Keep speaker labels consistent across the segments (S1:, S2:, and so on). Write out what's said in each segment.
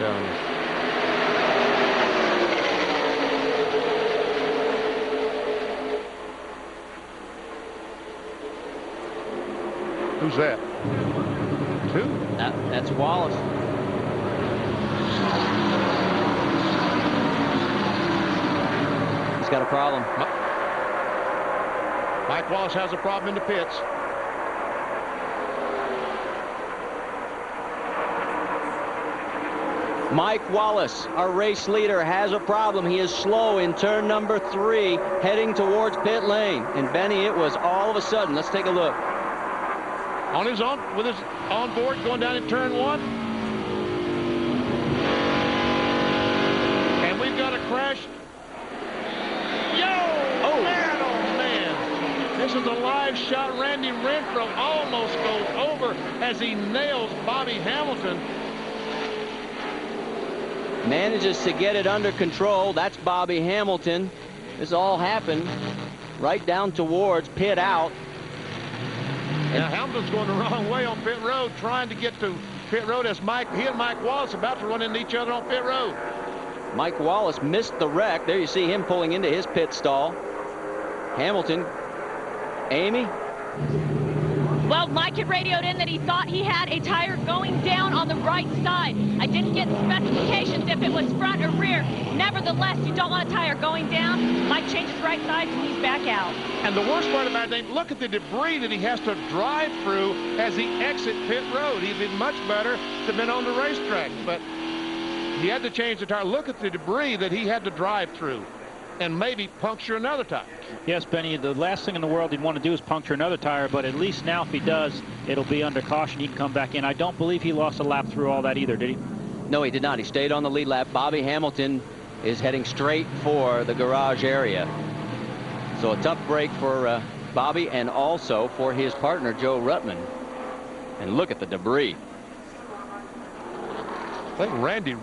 S1: telling you. Who's that? Two?
S2: That's Wallace. He's got a problem.
S1: Mike Wallace has a problem in the pits.
S2: Mike Wallace, our race leader, has a problem. He is slow in turn number 3, heading towards pit lane. And Benny, it was all of a sudden. Let's take a look.
S1: On his own, with his on board, going down in turn 1. And we've got a crash. Oh, man. This is a live shot. Randy Renfrow almost goes over as he nails Bobby Hamilton.
S2: Manages to get it under control. That's Bobby Hamilton. This all happened right down towards pit out.
S1: Now Hamilton's going the wrong way on pit road, trying to get to pit road as he and Mike Wallace about to run into each other on pit road.
S2: Mike Wallace missed the wreck. There you see him pulling into his pit stall. Hamilton. Amy?
S3: Well, Mike had radioed in that he thought he had a tire going down on the right side. I didn't get the specifications if it was front or rear. Nevertheless, you don't want a tire going down. Mike changes right sides and he's back out.
S1: And the worst part about it, look at the debris that he has to drive through as he exits pit road. He'd been much better to have been on the racetrack, but he had to change the tire. Look at the debris that he had to drive through and maybe puncture another tire.
S4: Yes, Benny, the last thing in the world he'd want to do is puncture another tire, but at least now if he does, it'll be under caution. He can come back in. I don't believe he lost a lap through all that either, did he?
S2: No, he did not. He stayed on the lead lap. Bobby Hamilton is heading straight for the garage area. So a tough break for Bobby and also for his partner, Joe Ruttman. And look at the debris.
S1: I think Randy...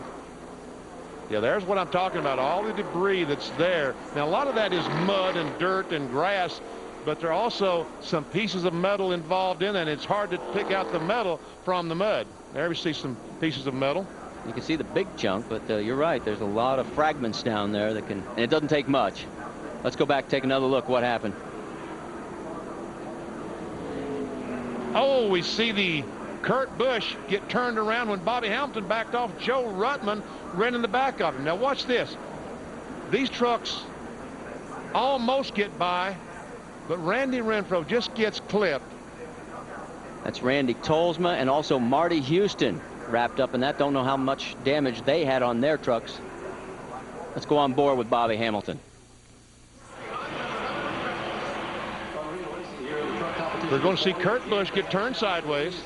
S1: Yeah, there's what I'm talking about, all the debris that's there. Now, a lot of that is mud and dirt and grass, but there are also some pieces of metal involved in it, and it's hard to pick out the metal from the mud. There we see some pieces of metal.
S2: You can see the big chunk, but you're right. There's a lot of fragments down there that can, and it doesn't take much. Let's go back, take another look what happened.
S1: Oh, we see the Kurt Busch get turned around when Bobby Hamilton backed off. Joe Ruttman ran in the back of him. Now watch this. These trucks almost get by, but Randy Renfrow just gets clipped.
S2: That's Randy Tolsma and also Marty Houston wrapped up in that. Don't know how much damage they had on their trucks. Let's go on board with Bobby Hamilton.
S1: We're going to see Kurt Busch get turned sideways.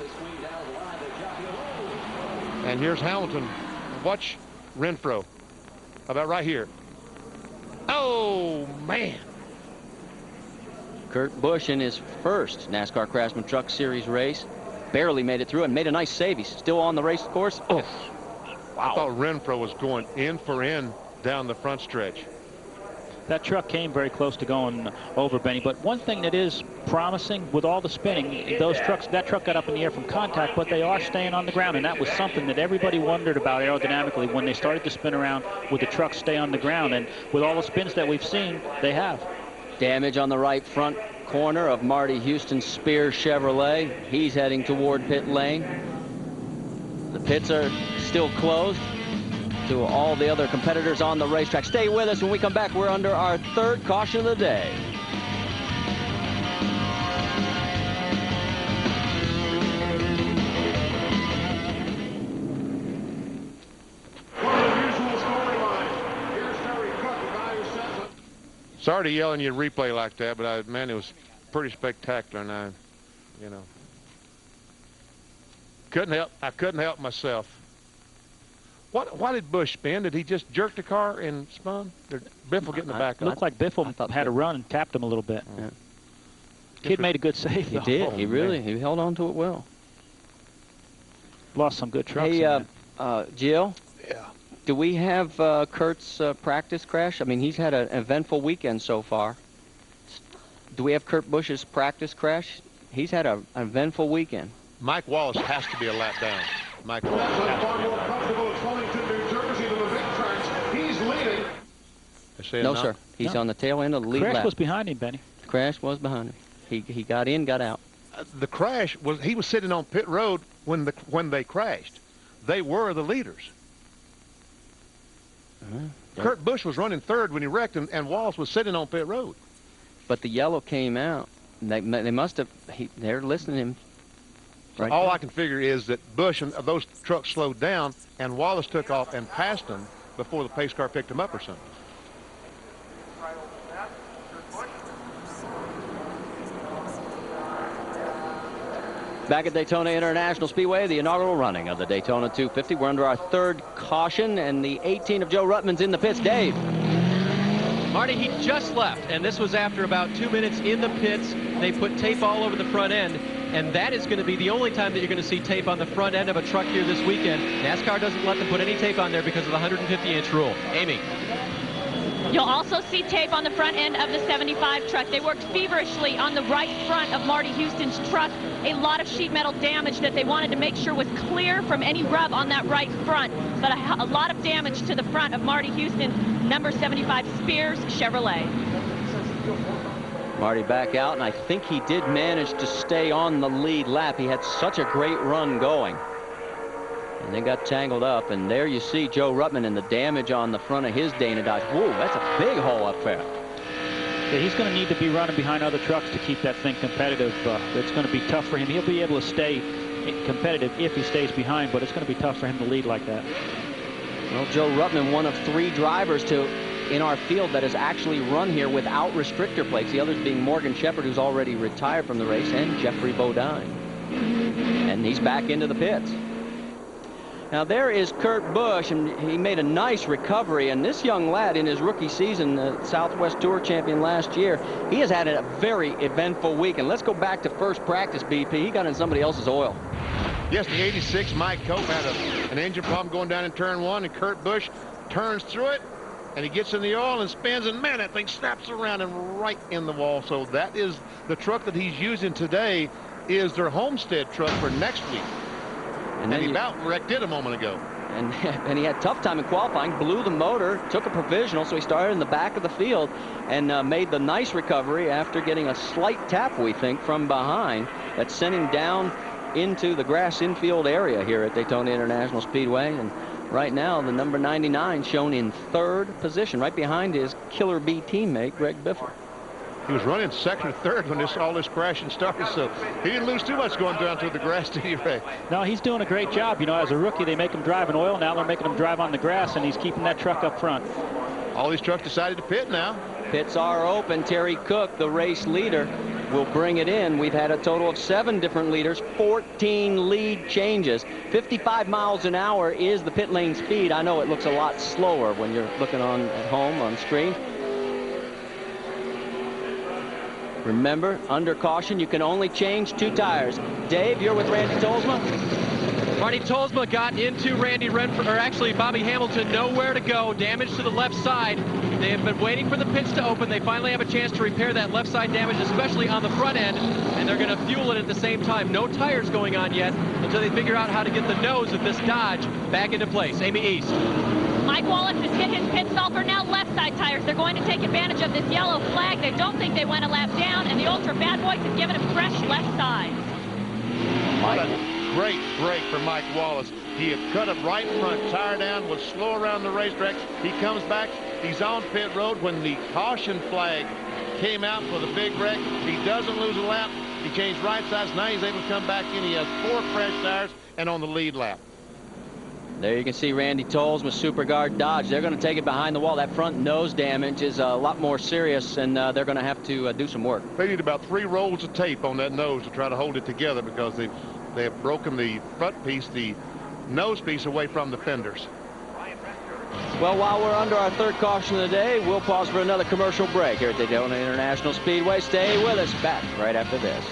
S1: And here's Hamilton. Watch Renfrow. How about right here? Oh, man.
S2: Kurt Busch in his first NASCAR Craftsman Truck Series race barely made it through and made a nice save. He's still on the race course. Oh, wow.
S1: I thought Renfrow was going in for in down the front stretch.
S4: That truck came very close to going over, Benny. But one thing that is promising with all the spinning, that truck got up in the air from contact, but they are staying on the ground. And that was something that everybody wondered about aerodynamically when they started to spin around. Would the truck stay on the ground? And with all the spins that we've seen, they have.
S2: Damage on the right front corner of Marty Houston's Spear Chevrolet. He's heading toward pit lane. The pits are still closed to all the other competitors on the racetrack. Stay with us. When we come back, we're under our third caution of the day.
S1: Sorry to yell in your replay like that, but man, it was pretty spectacular. And I couldn't help myself. Why did Busch spin? Did he just jerk the car and spun? Did Biffle get in the back?
S4: It looked like Biffle had a run and tapped him a little bit. Yeah. Kid made a good save.
S2: He did. He held on to it well.
S4: Lost some good trucks.
S2: Hey, Jill?
S5: Yeah.
S2: Do we have Kurt's practice crash? I mean, he's had an eventful weekend so far. Do we have Kurt Busch's practice crash? He's had an eventful weekend.
S1: Mike Wallace has to be a lap down. Mike Wallace has to be a lap down. saying
S2: No,
S1: not?
S2: sir. He's on the tail end of the lead
S4: Crash
S2: lap.
S4: was behind him, Benny.
S2: Crash was behind him. He got in, got out.
S1: The crash was, he was sitting on pit road when they crashed. They were the leaders. Kurt Busch was running third when he wrecked, and Wallace was sitting on pit road.
S2: But the yellow came out. They must have. They're listening to him. Right.
S1: All I can figure is that Busch and those trucks slowed down, and Wallace took off and passed them before the pace car picked him up or something.
S2: Back at Daytona International Speedway, the inaugural running of the Daytona 250. We're under our third caution, and the 18 of Joe Ruttman's in the pits. Dave.
S5: Marty, he just left, and this was after about 2 minutes in the pits. They put tape all over the front end, and that is going to be the only time that you're going to see tape on the front end of a truck here this weekend. NASCAR doesn't let them put any tape on there because of the 150-inch rule. Amy.
S3: You'll also see tape on the front end of the 75 truck. They worked feverishly on the right front of Marty Houston's truck. A lot of sheet metal damage that they wanted to make sure was clear from any rub on that right front. But a lot of damage to the front of Marty Houston's number 75 Spears Chevrolet.
S2: Marty back out, and I think he did manage to stay on the lead lap. He had such a great run going. And they got tangled up, and there you see Joe Ruttman and the damage on the front of his Dana Dodge. Whoa, that's a big hole up there.
S4: Yeah, he's going to need to be running behind other trucks to keep that thing competitive. It's going to be tough for him. He'll be able to stay competitive if he stays behind, but it's going to be tough for him to lead like that.
S2: Well, Joe Ruttman, one of 3 drivers in our field that has actually run here without restrictor plates. The others being Morgan Shepherd, who's already retired from the race, and Jeffrey Bodine. And he's back into the pits. Now there is Kurt Busch, and he made a nice recovery. And this young lad in his rookie season, the Southwest Tour champion last year, he has had a very eventful week. And let's go back to first practice, BP. He got in somebody else's oil.
S1: Yes, the 86 Mike Cope had an engine problem going down in turn 1, and Kurt Busch turns through it, and he gets in the oil and spins, and man, that thing snaps around and right in the wall. So that is the truck that he's using today, is their Homestead truck for next week. And he about wrecked it a moment ago.
S2: And he had a tough time in qualifying, blew the motor, took a provisional, so he started in the back of the field and made the nice recovery after getting a slight tap, we think, from behind that sent him down into the grass infield area here at Daytona International Speedway. And right now, the number 99 shown in 3rd position, right behind his Killer Bee teammate, Greg Biffle.
S1: He was running 2nd or 3rd when all this crashing started, so he didn't lose too much going down through the grass, did he, Ray?
S4: No, he's doing a great job. You know, as a rookie, they make him drive in oil. Now they're making him drive on the grass, and he's keeping that truck up front.
S1: All these trucks decided to pit now.
S2: Pits are open. Terry Cook, the race leader, will bring it in. We've had a total of 7 different leaders, 14 lead changes. 55 miles an hour is the pit lane speed. I know it looks a lot slower when you're looking at home on screen. Remember, under caution, you can only change 2 tires. Dave, you're with Randy Tolsma.
S5: Marty, Tolsma got into Randy Renfrow, or actually Bobby Hamilton, nowhere to go. Damage to the left side. They have been waiting for the pits to open. They finally have a chance to repair that left side damage, especially on the front end, and they're going to fuel it at the same time. No tires going on yet until they figure out how to get the nose of this Dodge back into place. Amy East.
S3: Mike Wallace has hit his pit stall for now left side tires. They're going to take advantage of this yellow flag. They don't think they went a lap down, and the Ultra Bad Boys have given him fresh left side.
S1: What a great break for Mike Wallace. He had cut up right front, tire down, was slow around the racetrack. He comes back. He's on pit road when the caution flag came out for the big wreck. He doesn't lose a lap. He changed right sides. Now he's able to come back in. He has 4 fresh tires and on the lead lap.
S2: There you can see Randy Tolles with SuperGuard Dodge. They're going to take it behind the wall. That front nose damage is a lot more serious, and they're going to have to do some work.
S1: They need about 3 rolls of tape on that nose to try to hold it together because they have broken the front piece, the nose piece, away from the fenders.
S2: Well, while we're under our 3rd caution of the day, we'll pause for another commercial break here at Daytona International Speedway. Stay with us. Back right after this.